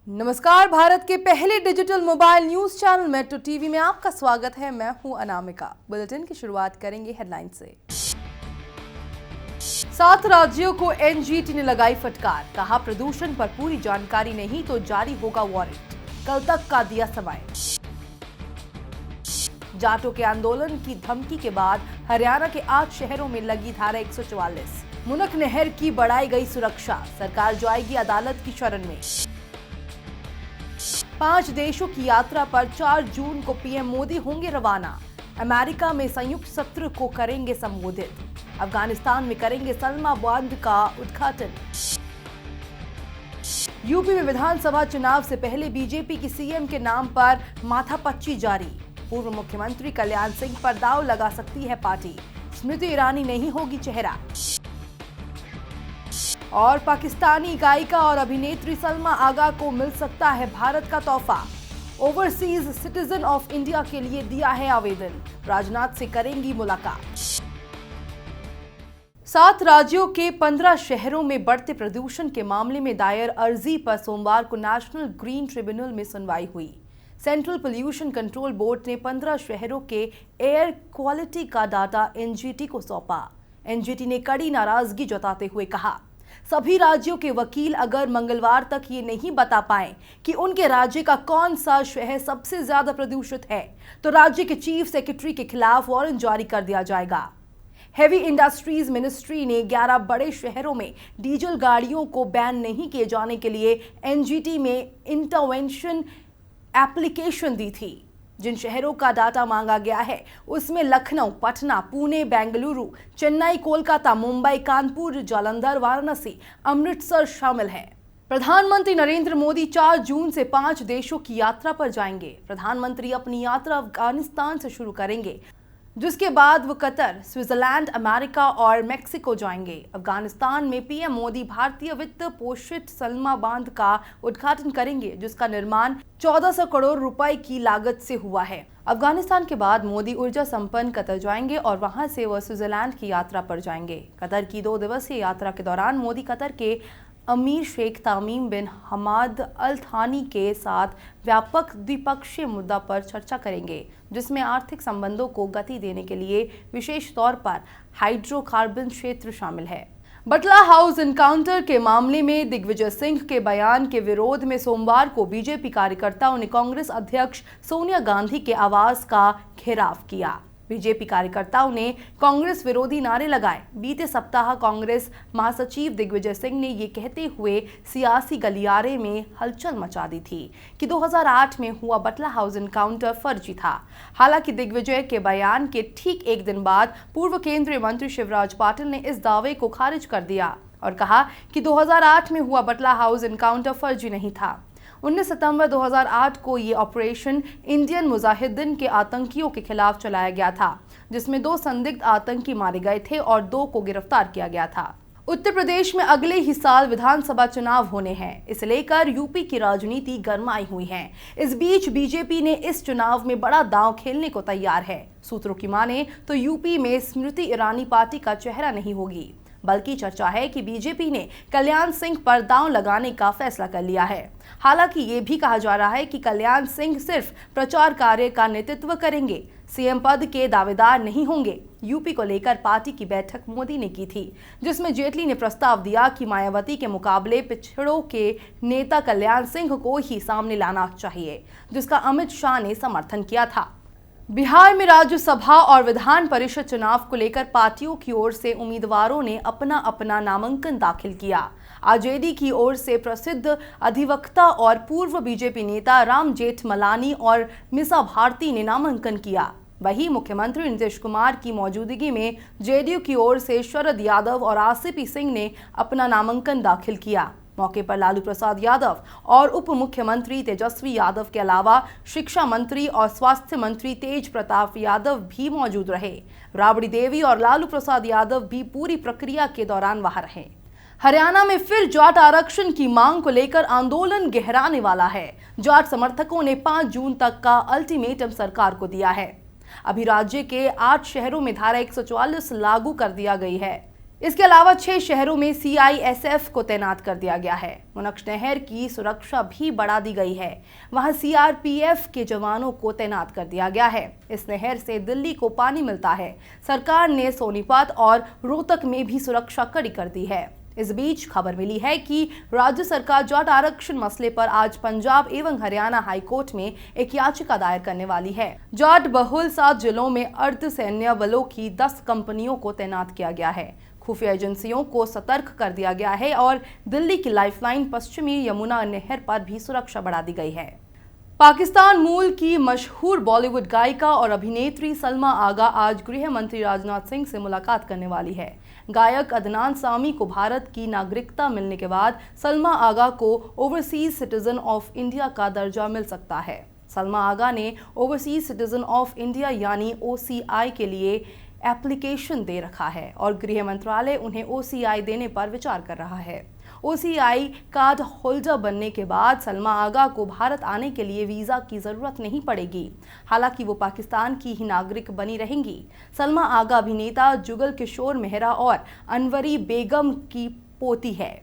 नमस्कार, भारत के पहले digital mobile news channel metro TV में आपका स्वागत है। मैं हूं अनामिका। बुलेटिन की शुरुआत करेंगे हेडलाइन से। 7 राज्यों को एनजीटी ने लगाई फटकार, कहा प्रदूषण पर पूरी जानकारी नहीं तो जारी होगा वारंट। कल तक का दिया समय। जाटों के आंदोलन की धमकी के बाद हरियाणा के 8 शहरों में लगी धारा 144। मुनक नहर की बढ़ाई गई सुरक्षा, सरकार जाएगी अदालत की शरण में। 5 देशों की यात्रा पर 4 जून को पीएम मोदी होंगे रवाना। अमेरिका में संयुक्त सत्र को करेंगे संबोधित। अफगानिस्तान में करेंगे सलमा बांध का उद्घाटन। यूपी में विधानसभा चुनाव से पहले बीजेपी की सीएम के नाम पर माथापच्ची जारी। पूर्व मुख्यमंत्री कल्याण सिंह पर दांव लगा सकती है पार्टी। स्मृति ईरानी नहीं होगी चेहरा। और पाकिस्तानी गायिका और अभिनेत्री सलमा आगा को मिल सकता है भारत का तोहफा। ओवरसीज सिटीजन ऑफ इंडिया के लिए दिया है आवेदन। राजनाथ से करेंगी मुलाकात। 7 राज्यों के 15 शहरों में बढ़ते प्रदूषण के मामले में दायर अर्जी पर सोमवार को नेशनल ग्रीन ट्रिब्यूनल में सुनवाई हुई। सेंट्रल पोल्यूशन कंट्रोल बोर्ड ने 15 शहरों के एयर क्वालिटी का डाटा एनजीटी को सौंपा। एनजीटी ने कड़ी नाराजगी जताते हुए कहा, सभी राज्यों के वकील अगर मंगलवार तक ये नहीं बता पाए कि उनके राज्य का कौन सा शहर सबसे ज्यादा प्रदूषित है, तो राज्य के चीफ सेक्रेटरी के खिलाफ वारंट जारी कर दिया जाएगा। हेवी इंडस्ट्रीज मिनिस्ट्री ने 11 बड़े शहरों में डीजल गाड़ियों को बैन नहीं किए जाने के लिए एनजीटी में इंटरवेंशन एप्लीकेशन दी थी। जिन शहरों का डाटा मांगा गया है उसमें लखनऊ, पटना, पुणे, बेंगलुरु, चेन्नई, कोलकाता, मुंबई, कानपुर, जालंधर, वाराणसी, अमृतसर शामिल हैं। प्रधानमंत्री नरेंद्र मोदी 4 जून से 5 देशों की यात्रा पर जाएंगे। प्रधानमंत्री अपनी यात्रा अफगानिस्तान से शुरू करेंगे, जिसके बाद वो कतर, स्विट्जरलैंड, अमेरिका और मेक्सिको जाएंगे। अफगानिस्तान में पीएम मोदी भारतीय वित्त पोषित सलमा बांध का उद्घाटन करेंगे, जिसका निर्माण 1400 करोड़ रुपए की लागत से हुआ है। अफगानिस्तान के बाद मोदी ऊर्जा संपन्न कतर जाएंगे और वहां से वह स्विट्जरलैंड की यात्रा पर जाएंगे। कतर की 2 दिवसीय यात्रा के दौरान मोदी कतर के अमीर शेख तमीम बिन हमाद अल थानी के साथ व्यापक द्विपक्षीय मुद्दा पर चर्चा करेंगे, जिसमें आर्थिक संबंधों को गति देने के लिए विशेष तौर पर हाइड्रोकार्बन क्षेत्र शामिल है। बटला हाउस एनकाउंटर के मामले में दिग्विजय सिंह के बयान के विरोध में सोमवार को बीजेपी कार्यकर्ताओं ने कांग्रेस अध्यक्ष सोनिया गांधी के आवास का घेराव किया। बीजेपी कार्यकर्ताओं ने कांग्रेस विरोधी नारे लगाए। बीते सप्ताह कांग्रेस महासचिव दिग्विजय सिंह ने ये कहते हुए सियासी गलियारे में हलचल मचा दी थी कि 2008 में हुआ बटला हाउस एनकाउंटर फर्जी था। हालांकि दिग्विजय के बयान के ठीक एक दिन बाद पूर्व केंद्रीय मंत्री शिवराज पाटिल ने इस दावे को खारिज कर दिया और कहा कि 2008 में हुआ बटला हाउस एनकाउंटर फर्जी नहीं था। 19 सितंबर 2008 को ये ऑपरेशन इंडियन मुजाहिदीन के आतंकियों के खिलाफ चलाया गया था, जिसमें 2 संदिग्ध आतंकी मारे गए थे और 2 को गिरफ्तार किया गया था। उत्तर प्रदेश में अगले ही साल विधानसभा चुनाव होने हैं। इसे लेकर यूपी की राजनीति गरमाई हुई है। इस बीच बीजेपी ने इस चुनाव में बड़ा दांव खेलने को तैयार है। सूत्रों की माने तो यूपी में स्मृति ईरानी पार्टी का चेहरा नहीं होगी, बल्कि चर्चा है कि बीजेपी ने कल्याण सिंह पर दांव लगाने का फैसला कर लिया है। हालांकि ये भी कहा जा रहा है कि कल्याण सिंह सिर्फ प्रचार कार्य का नेतृत्व करेंगे, सीएम पद के दावेदार नहीं होंगे। यूपी को लेकर पार्टी की बैठक मोदी ने की थी, जिसमें जेटली ने प्रस्ताव दिया कि मायावती के मुकाबले पिछड़ों के नेता कल्याण सिंह को ही सामने लाना चाहिए, जिसका अमित शाह ने समर्थन किया था। बिहार में राज्यसभा और विधान परिषद चुनाव को लेकर पार्टियों की ओर से उम्मीदवारों ने अपना अपना नामांकन दाखिल किया। आरजेडी की ओर से प्रसिद्ध अधिवक्ता और पूर्व बीजेपी नेता राम जेठमलानी और मिसा भारती ने नामांकन किया। वहीं मुख्यमंत्री नीतीश कुमार की मौजूदगी में जेडीयू की ओर से शरद यादव और आरसीपी सिंह ने अपना नामांकन दाखिल किया। मौके पर लालू प्रसाद यादव और उप मुख्यमंत्री तेजस्वी यादव के अलावा शिक्षा मंत्री और स्वास्थ्य मंत्री तेज प्रताप यादव भी मौजूद रहे। राबड़ी देवी और लालू प्रसाद यादव भी पूरी प्रक्रिया के दौरान वहां रहे। हरियाणा में फिर जाट आरक्षण की मांग को लेकर आंदोलन गहराने वाला है। जाट समर्थकों ने 5 जून तक का अल्टीमेटम सरकार को दिया है। अभी राज्य के 8 शहरों में धारा 144 लागू कर दिया गई है। इसके अलावा 6 शहरों में CISF को तैनात कर दिया गया है। मुनक्ष नहर की सुरक्षा भी बढ़ा दी गई है। वहां CRPF के जवानों को तैनात कर दिया गया है। इस नहर से दिल्ली को पानी मिलता है। सरकार ने सोनीपत और रोहतक में भी सुरक्षा कड़ी कर दी है। इस बीच खबर मिली है कि राज्य सरकार जाट आरक्षण मसले पर आज पंजाब एवं हरियाणा हाईकोर्ट में एक याचिका दायर करने वाली है। जाट बहुल 7 जिलों में अर्धसैन्य बलों की 10 कंपनियों को तैनात किया गया है। खुफिया एजेंसियों को सतर्क कर दिया गया है और दिल्ली की लाइफलाइन पश्चिमी यमुना नहर पर भी सुरक्षा बढ़ा दी गई है। पाकिस्तान मूल की मशहूर बॉलीवुड गायिका और अभिनेत्री सलमा आगा आज गृह मंत्री राजनाथ सिंह से मुलाकात करने वाली है। गायक अदनान सामी को भारत की नागरिकता मिलने के बाद सलमा आगा को ओवरसीज सिटीजन ऑफ इंडिया का दर्जा मिल सकता है। सलमा आगा ने ओवरसीज सिटीजन ऑफ इंडिया यानी OCI के लिए एप्लीकेशन दे रखा है और गृह मंत्रालय उन्हें OCI देने पर विचार कर रहा है। OCI कार्ड होल्डर बनने के बाद सलमा आगा को भारत आने के लिए वीज़ा की ज़रूरत नहीं पड़ेगी। हालांकि वो पाकिस्तान की ही नागरिक बनी रहेंगी। सलमा आगा अभिनेता जुगल किशोर मेहरा और अनवरी बेगम की पोती है।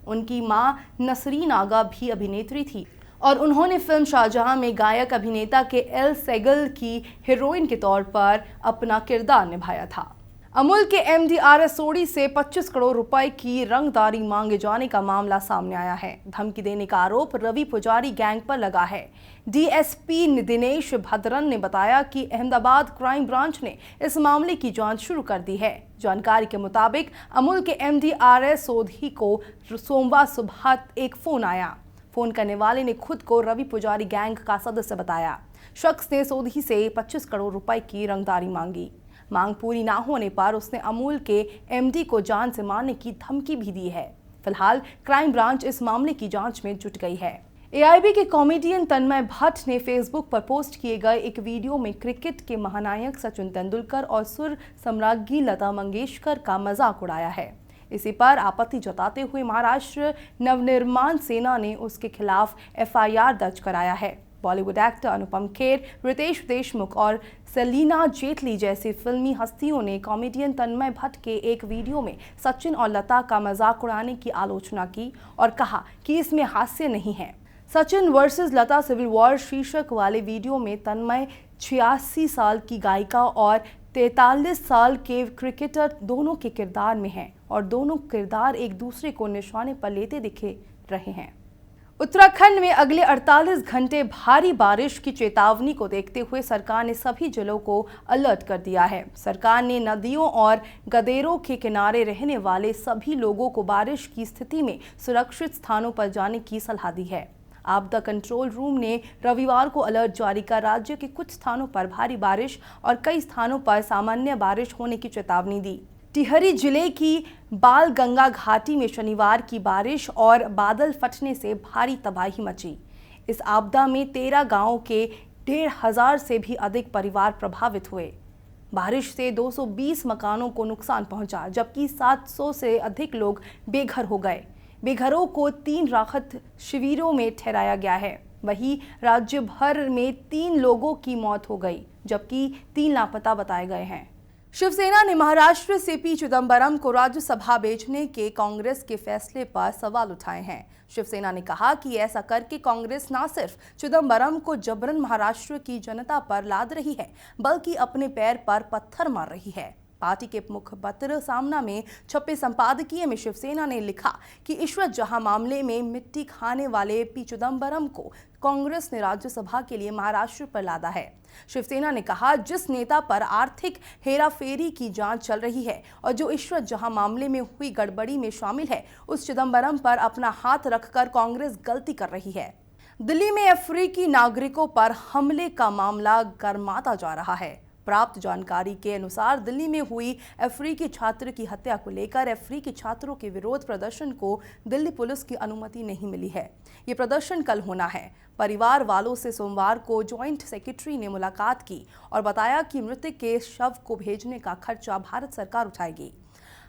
उनकी मां नसरीन आगा भी अभिनेत्री थी और उन्होंने फिल्म शाहजहां में गायक अभिनेता के एल सेगल की हीरोइन के तौर पर अपना किरदार निभाया था। अमूल के MD RS सोडी से 25 करोड़ रुपए की रंगदारी मांगे जाने का मामला सामने आया है। धमकी देने का आरोप रवि पुजारी गैंग पर लगा है। DSP दिनेश भद्रन ने बताया कि अहमदाबाद क्राइम ब्रांच ने इस मामले की जांच शुरू कर दी है। जानकारी के मुताबिक अमूल के MD RS सोधी को सोमवार सुबह एक फोन आया। फोन करने वाले ने खुद को रवि पुजारी गैंग का सदस्य बताया। शख्स ने सोधी से 25 करोड़ रुपए की रंगदारी मांगी। मांग पूरी ना होने पर उसने अमूल के MD को जान से मारने की धमकी भी दी है। फिलहाल क्राइम ब्रांच इस मामले की जांच में जुट गई है। AIB के कॉमेडियन तन्मय भट्ट ने फेसबुक पर पोस्ट किए गए एक वीडियो में क्रिकेट के महानायक सचिन तेंदुलकर और सुर सम्राज्ञी लता मंगेशकर का मजाक उड़ाया है। इसी पर आपत्ति जताते हुए महाराष्ट्र नवनिर्माण सेना ने उसके खिलाफ FIR दर्ज कराया है। बॉलीवुड एक्टर अनुपम खेर, रितेश देशमुख और सेलिना जेटली जैसी फिल्मी हस्तियों ने कॉमेडियन तन्मय भट्ट के एक वीडियो में सचिन और लता का मजाक उड़ाने की आलोचना की और कहा कि इसमें हास्य नहीं है। सचिन वर्सेस लता सिविल वॉर शीर्षक वाले वीडियो में तन्मय 86 साल की गायिका और 43 साल के क्रिकेटर दोनों के किरदार में हैं और दोनों किरदार एक दूसरे को निशाने पर लेते दिखे रहे हैं। उत्तराखंड में अगले 48 घंटे भारी बारिश की चेतावनी को देखते हुए सरकार ने सभी जिलों को अलर्ट कर दिया है। सरकार ने नदियों और गदेरों के किनारे रहने वाले सभी लोगों को बारिश की स्थिति में सुरक्षित स्थानों पर जाने की सलाह दी है। आपदा कंट्रोल रूम ने रविवार को अलर्ट जारी कर राज्य के कुछ स्थानों पर भारी बारिश और कई स्थानों पर सामान्य बारिश होने की चेतावनी दी। टिहरी जिले की बाल गंगा घाटी में शनिवार की बारिश और बादल फटने से भारी तबाही मची। इस आपदा में 13 गांवों के 1,500 से भी अधिक परिवार प्रभावित हुए। बारिश से 220 मकानों को नुकसान पहुंचा, जबकि 700 से अधिक लोग बेघर हो गए। बेघरों को 3 राहत शिविरों में ठहराया गया है। वहीं राज्य भर में 3 लोगों की मौत हो गई, जबकि 3 लापता बताए गए हैं। शिवसेना ने महाराष्ट्र से पी चिदंबरम को राज्यसभा भेजने के कांग्रेस के फैसले पर सवाल उठाए हैं। शिवसेना ने कहा कि ऐसा करके कांग्रेस न सिर्फ चिदंबरम को जबरन महाराष्ट्र की जनता पर लाद रही है, बल्कि अपने पैर पर पत्थर मार रही है। पार्टी के मुखपत्र सामना में छपे संपादकीय में शिवसेना ने लिखा कि ईश्वर जहां मामले में मिट्टी खाने वाले पी चिदंबरम को कांग्रेस ने राज्यसभा के लिए महाराष्ट्र पर लादा है। शिवसेना ने कहा, जिस नेता पर आर्थिक हेराफेरी की जांच चल रही है और जो ईश्वर जहां मामले में हुई गड़बड़ी में शामिल है, उस चिदंबरम पर अपना हाथ रखकर कांग्रेस गलती कर रही है। दिल्ली में अफ्रीकी नागरिकों पर हमले का मामला गर्माता जा रहा है। प्राप्त जानकारी के अनुसार दिल्ली में हुई अफ्रीकी छात्र की हत्या को लेकर अफ्रीकी छात्रों के विरोध प्रदर्शन को दिल्ली पुलिस की अनुमति नहीं मिली है। ये प्रदर्शन कल होना है। परिवार वालों से सोमवार को जॉइंट सेक्रेटरी ने मुलाकात की और बताया कि मृतक के शव को भेजने का खर्चा भारत सरकार उठाएगी।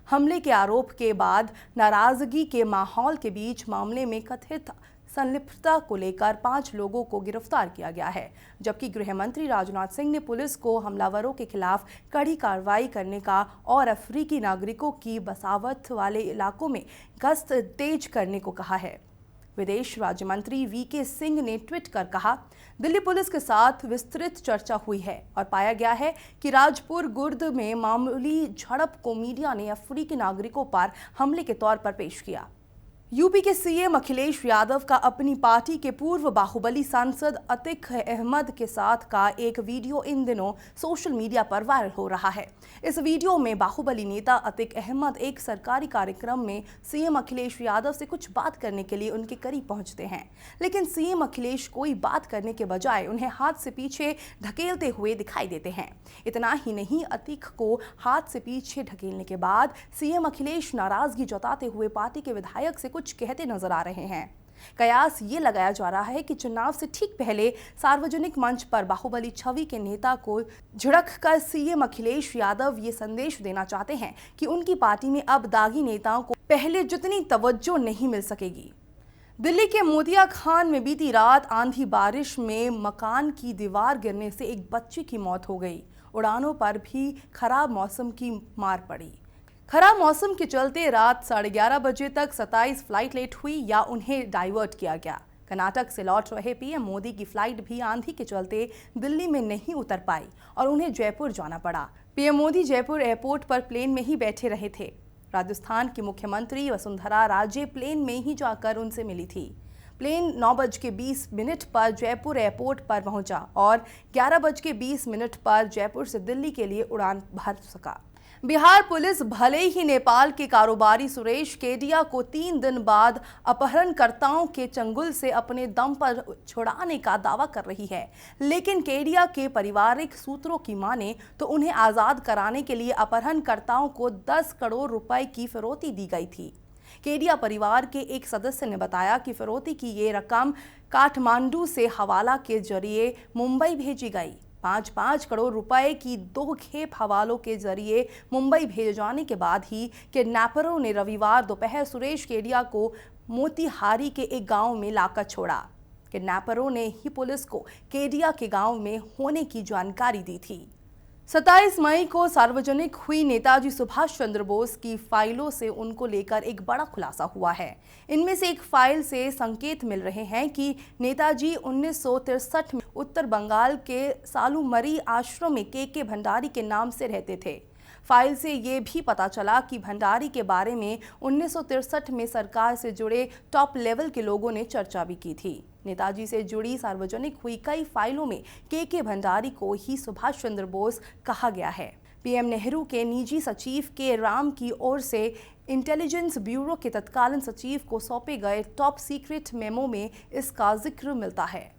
हमले के आरोप के बाद नाराजगी के माहौल के बीच मामले में कथित संलिप्तता को लेकर 5 लोगों को गिरफ्तार किया गया है, जबकि गृह मंत्री राजनाथ सिंह ने पुलिस को हमलावरों के खिलाफ कड़ी कार्रवाई करने का और अफ्रीकी नागरिकों की बसावट वाले इलाकों में गश्त तेज करने को कहा है। विदेश राज्य मंत्री वीके सिंह ने ट्वीट कर कहा, दिल्ली पुलिस के साथ विस्तृत चर्चा हुई है और पाया गया है कि राजपुर गुर्द में मामूली झड़प को मीडिया ने अफ्रीकी नागरिकों पर हमले के तौर पर पेश किया। यूपी के सीएम अखिलेश यादव का अपनी पार्टी के पूर्व बाहुबली सांसद अतीक अहमद के साथ का एक वीडियो इन दिनों सोशल मीडिया पर वायरल हो रहा है। इस वीडियो में बाहुबली नेता अतीक अहमद एक सरकारी कार्यक्रम में सीएम अखिलेश यादव से कुछ बात करने के लिए उनके करीब पहुंचते हैं, लेकिन सीएम अखिलेश कोई बात करने के बजाय उन्हें हाथ से पीछे ढकेलते हुए दिखाई देते हैं। इतना ही नहीं, अतीक को हाथ से पीछे ढकेलने के बाद सीएम अखिलेश नाराजगी जताते हुए पार्टी के विधायक से कुछ कहते नजर आ रहे हैं। कयास ये लगाया जा रहा है कि चुनाव से ठीक पहले सार्वजनिक मंच पर बाहुबली छवि के नेता को झिड़क कर सीएम अखिलेश यादव ये संदेश देना चाहते हैं कि उनकी पार्टी में अब दागी नेताओं को पहले जितनी तवज्जो नहीं मिल सकेगी। दिल्ली के मोतिया खान में बीती रात आंधी बारिश में मकान की दीवार गिरने से एक बच्चे की मौत हो गई। उड़ानों पर भी खराब मौसम की मार पड़ी। खराब मौसम के चलते रात 11:30 बजे तक 27 फ्लाइट लेट हुई या उन्हें डाइवर्ट किया गया। कर्नाटक से लौट रहे पीएम मोदी की फ्लाइट भी आंधी के चलते दिल्ली में नहीं उतर पाई और उन्हें जयपुर जाना पड़ा। पीएम मोदी जयपुर एयरपोर्ट पर प्लेन में ही बैठे रहे थे। राजस्थान की मुख्यमंत्री वसुंधरा राजे प्लेन में ही जाकर उनसे मिली थी। प्लेन 9:20 पर जयपुर एयरपोर्ट पर पहुंचा और 11:20 पर जयपुर से दिल्ली के लिए उड़ान भर सका। बिहार पुलिस भले ही नेपाल के कारोबारी सुरेश केडिया को 3 दिन बाद अपहरणकर्ताओं के चंगुल से अपने दम पर छुड़ाने का दावा कर रही है, लेकिन केडिया के पारिवारिक सूत्रों की माने तो उन्हें आज़ाद कराने के लिए अपहरणकर्ताओं को 10 करोड़ रुपए की फिरौती दी गई थी। केडिया परिवार के एक सदस्य ने बताया कि फिरौती की ये रकम काठमांडू से हवाला के जरिए मुंबई भेजी गई। 5-5 करोड़ रुपए की 2 खेप हवालों के जरिए मुंबई भेजे जाने के बाद ही किडनैपरों ने रविवार दोपहर सुरेश केडिया को मोतिहारी के एक गांव में लाकर छोड़ा। किडनैपरों ने ही पुलिस को केडिया के गांव में होने की जानकारी दी थी। 27 मई को सार्वजनिक हुई नेताजी सुभाष चंद्र बोस की फाइलों से उनको लेकर एक बड़ा खुलासा हुआ है। इनमें से एक फाइल से संकेत मिल रहे हैं कि नेताजी 1963 में उत्तर बंगाल के सालुमरी आश्रम में के भंडारी के नाम से रहते थे। फाइल से ये भी पता चला कि भंडारी के बारे में 1963 में सरकार से जुड़े टॉप लेवल के लोगों ने चर्चा भी की थी। नेताजी से जुड़ी सार्वजनिक हुई कई फाइलों में के भंडारी को ही सुभाष चंद्र बोस कहा गया है। पीएम नेहरू के निजी सचिव के राम की ओर से इंटेलिजेंस ब्यूरो के तत्कालीन सचिव को सौंपे गए टॉप सीक्रेट मेमो में इसका जिक्र मिलता है।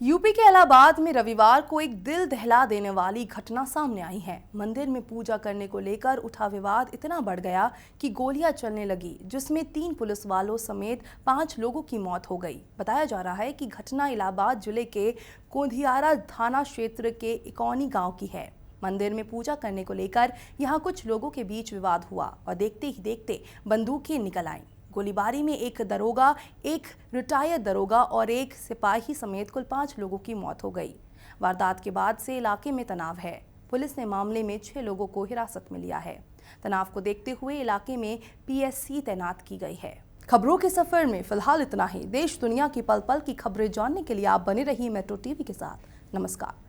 यूपी के इलाहाबाद में रविवार को एक दिल दहला देने वाली घटना सामने आई है। मंदिर में पूजा करने को लेकर उठा विवाद इतना बढ़ गया कि गोलियां चलने लगी, जिसमें 3 पुलिस वालों समेत 5 लोगों की मौत हो गई। बताया जा रहा है कि घटना इलाहाबाद जिले के कोंधियारा थाना क्षेत्र के इकौनी गांव की है। मंदिर में पूजा करने को लेकर यहां कुछ लोगों के बीच विवाद हुआ और देखते ही देखते बंदूकें निकल आईं। गोलीबारी में एक दरोगा, एक रिटायर्ड दरोगा और एक सिपाही समेत कुल 5 लोगों की मौत हो गई। वारदात के बाद से इलाके में तनाव है। पुलिस ने मामले में 6 लोगों को हिरासत में लिया है। तनाव को देखते हुए इलाके में पीएससी तैनात की गई है। खबरों के सफर में फिलहाल इतना ही। देश दुनिया की पल पल की खबरें जानने के लिए आप बने रहिए मेट्रो टीवी के साथ। नमस्कार।